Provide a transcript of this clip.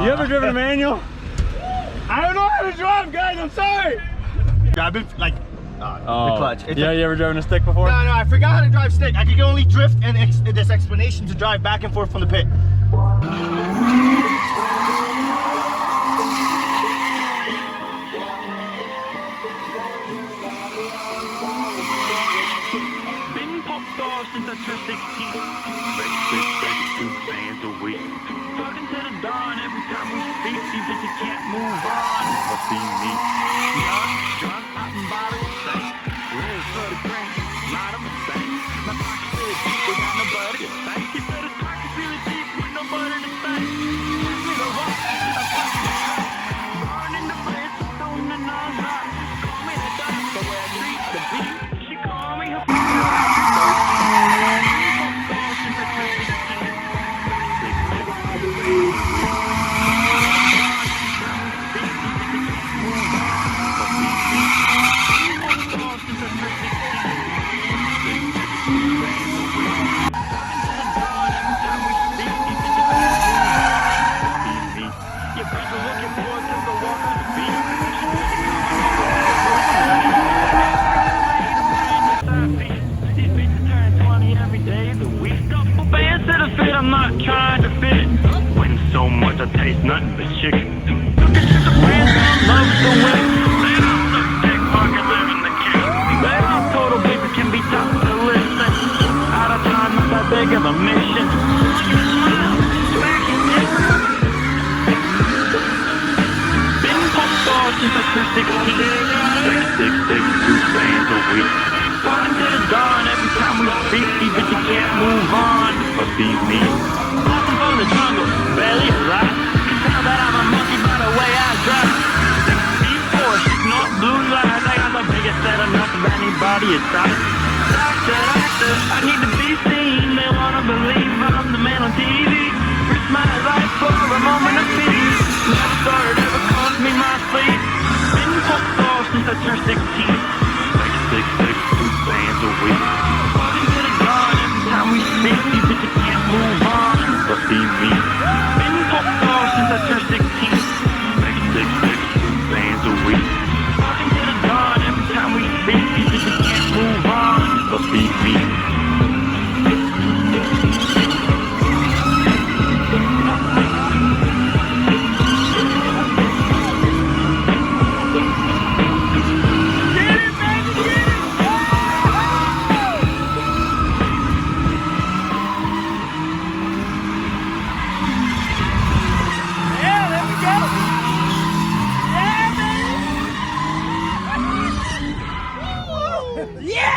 You ever driven a manual? I don't know how to drive, guys. I'm sorry. I've been like the clutch. You ever driven a stick before? No, I forgot how to drive stick. I could only drift and this explanation to drive back and forth from the pit. Been popped off since I turned 16. Two bands a week. Talking to the dawn every time we speak. These bitches can't move on. Must be me. Young, drunk, popping bottles, say. Live for the drink, not a mistake. My pocket's really deep without nobody to thank. He said his pocket's really deep with nobody to thank. Pass me the rock, I'm passing the track. Born in the place, stone and all hot. Call me the dog, the way I treat the beat. She call me her I'm not trying to fit. Win so much I taste nothing but chicken. Looking at the brands I love to win. They don't look big market living the king. They all total baby can be tough to listen. Out of time, not that big of a mission. Been pumped off since I turned 16. 2 bands a week. Falling to the dawn every time we speak. These bitches can't move on. Must be me. Walking from the jungle, barely alive. Can tell that I'm a monkey by the way I drive. 6'4", not blue lights. I got the biggest set enough of anybody inside. Doctor, I need to be seen. They wanna believe I'm the man on TV. Risk my life for a moment of peace. Never thought it ever cost me my sleep. Been pumped off since I turned 16. 2 bands a week. Walking to the dawn every time we speak. These bitches can't move on. Must be me. Been popped off since I turned 16. 2 bands a week. Walking to the dawn every time we speak. These bitches can't move on. Must be me. Yeah!